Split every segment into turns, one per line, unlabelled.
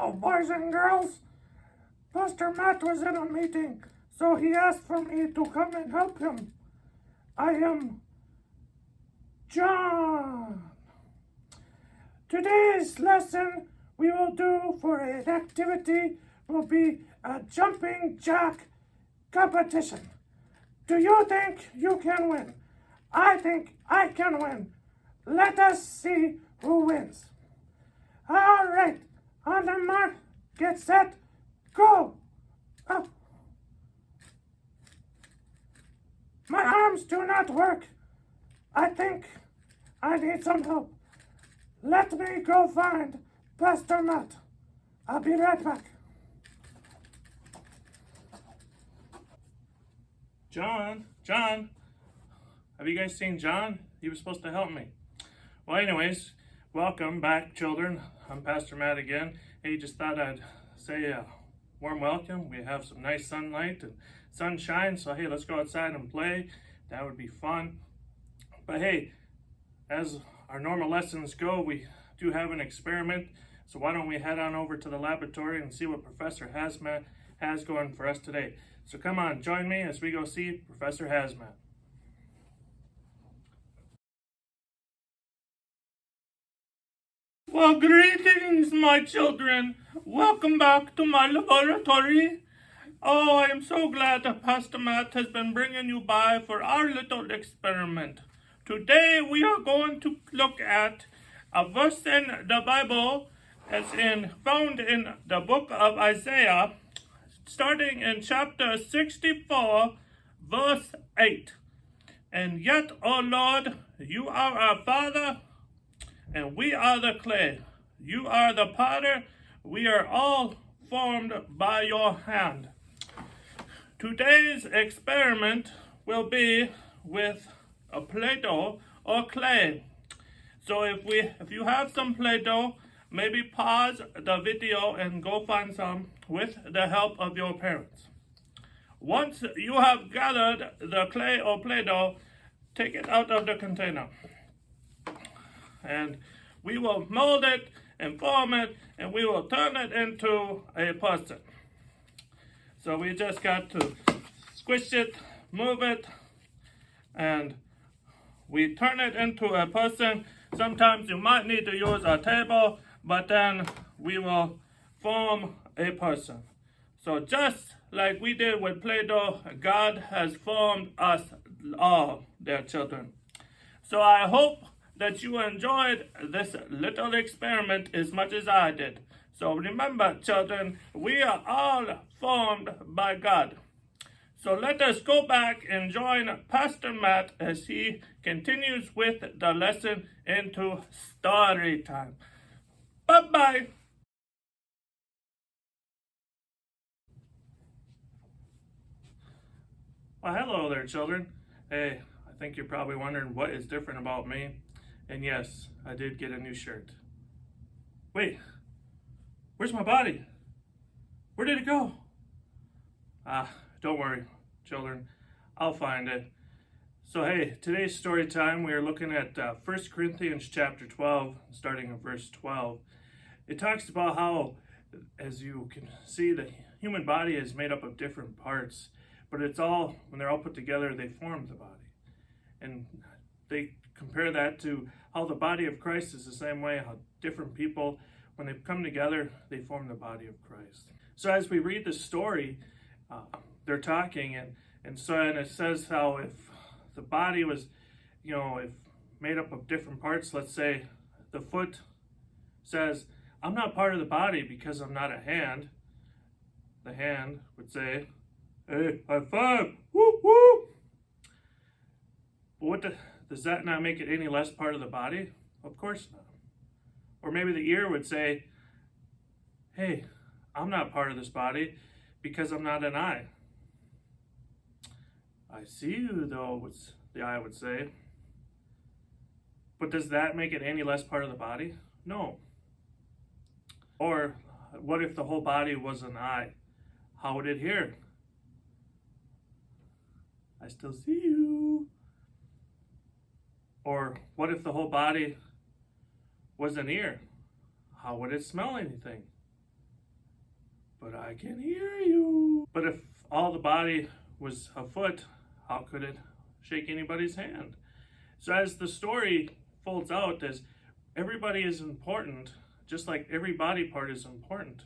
Hello, boys and girls. Pastor Matt was in a meeting, so he asked for me to come and help him. I am John. Today's lesson we will do for an activity will be a jumping jack competition. Do you think you can win? I think I can win. Let us see who wins. All right, on the mark, get set, go. Up. My arms do not work. I think I need some help. Let me go find Pastor Matt. I'll be right back.
John, have you guys seen John? He was supposed to help me. Well, anyways, welcome back, children. I'm Pastor Matt again. Hey, just thought I'd say a warm welcome. We have some nice sunlight and sunshine, so hey, let's go outside and play. That would be fun. But hey, as our normal lessons go, we do have an experiment, so why don't we head on over to the laboratory and see what Professor Hazmat has going for us today. So come on, join me as we go see Professor Hazmat. Well, greetings, my children. Welcome back to my laboratory. Oh, I am so glad that Pastor Matt has been bringing you by for our little experiment. Today we are going to look at a verse in the Bible found in the book of Isaiah, starting in chapter 64, verse 8. And yet, O Lord, you are our Father, and we are the clay. You are the potter. We are all formed by your hand. Today's experiment will be with a Play-Doh or clay. So if you have some Play-Doh, maybe pause the video and go find some with the help of your parents. Once you have gathered the clay or Play-Doh, take it out of the container. And we will mold it and form it, and we will turn it into a person. So we just got to squish it, move it, and we turn it into a person. Sometimes you might need to use a table, but then we will form a person. So just like we did with Play-Doh, God has formed us all, dear children. So I hope that you enjoyed this little experiment as much as I did. So remember, children, we are all formed by God. So let us go back and join Pastor Matt as he continues with the lesson into story time. Bye-bye. Well, hello there, children. Hey, I think you're probably wondering what is different about me. And yes, I did get a new shirt. Wait, where's my body? Where did it go? Don't worry, children. I'll find it. So hey, today's story time, we are looking at 1 Corinthians chapter 12, starting in verse 12. It talks about how, as you can see, the human body is made up of different parts, but when they're all put together, they form the body. And they compare that to how the body of Christ is the same way, how different people, when they come together, they form the body of Christ. So as we read the story, they're talking, and it says how if the body was, if made up of different parts, let's say the foot says, I'm not part of the body because I'm not a hand. The hand would say, hey, high five, woo, woo. But does that not make it any less part of the body? Of course not. Or maybe the ear would say, hey, I'm not part of this body because I'm not an eye. I see you, though, the eye would say. But does that make it any less part of the body? No. Or what if the whole body was an eye? How would it hear? I still see you. Or what if the whole body was an ear? How would it smell anything? but I can hear you. But if all the body was a foot, how could it shake anybody's hand? So as the story folds out, as everybody is important, just like every body part is important.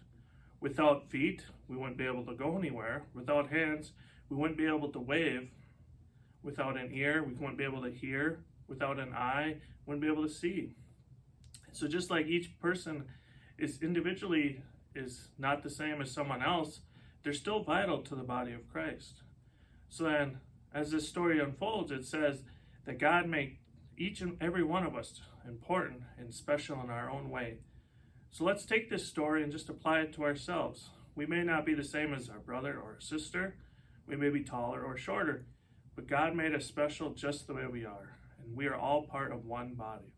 Without feet, we wouldn't be able to go anywhere. Without hands, we wouldn't be able to wave. Without an ear, we wouldn't be able to hear. Without an eye, we wouldn't be able to see. So just like each person is individually is not the same as someone else, they're still vital to the body of Christ. So then, as this story unfolds, it says that God made each and every one of us important and special in our own way. So let's take this story and just apply it to ourselves. We may not be the same as our brother or sister. We may be taller or shorter, but God made us special just the way we are, and we are all part of one body.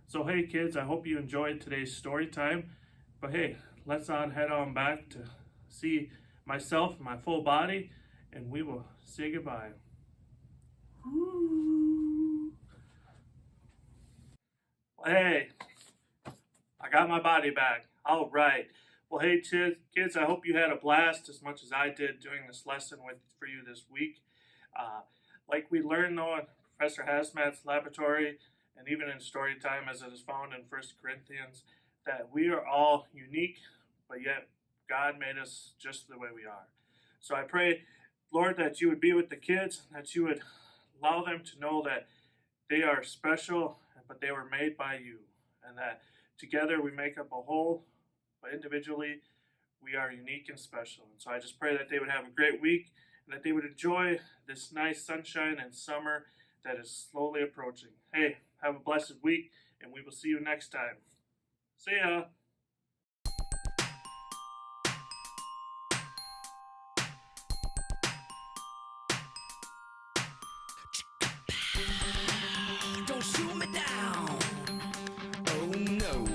So hey kids, I hope you enjoyed today's story time, but hey, let's head on back to see myself, my full body, and we will say goodbye. Ooh. Hey, I got my body back. All right. Well, hey, kids, I hope you had a blast as much as I did doing this lesson for you this week. Like we learned, though, in Professor Hazmat's laboratory, and even in story time, as it is found in 1 Corinthians, that we are all unique, but yet God made us just the way we are. So I pray, Lord, that you would be with the kids, that you would allow them to know that they are special, but they were made by you, and that together we make up a whole, but individually we are unique and special. And so I just pray that they would have a great week and that they would enjoy this nice sunshine and summer that is slowly approaching. Hey, have a blessed week, and we will see you next time. See ya.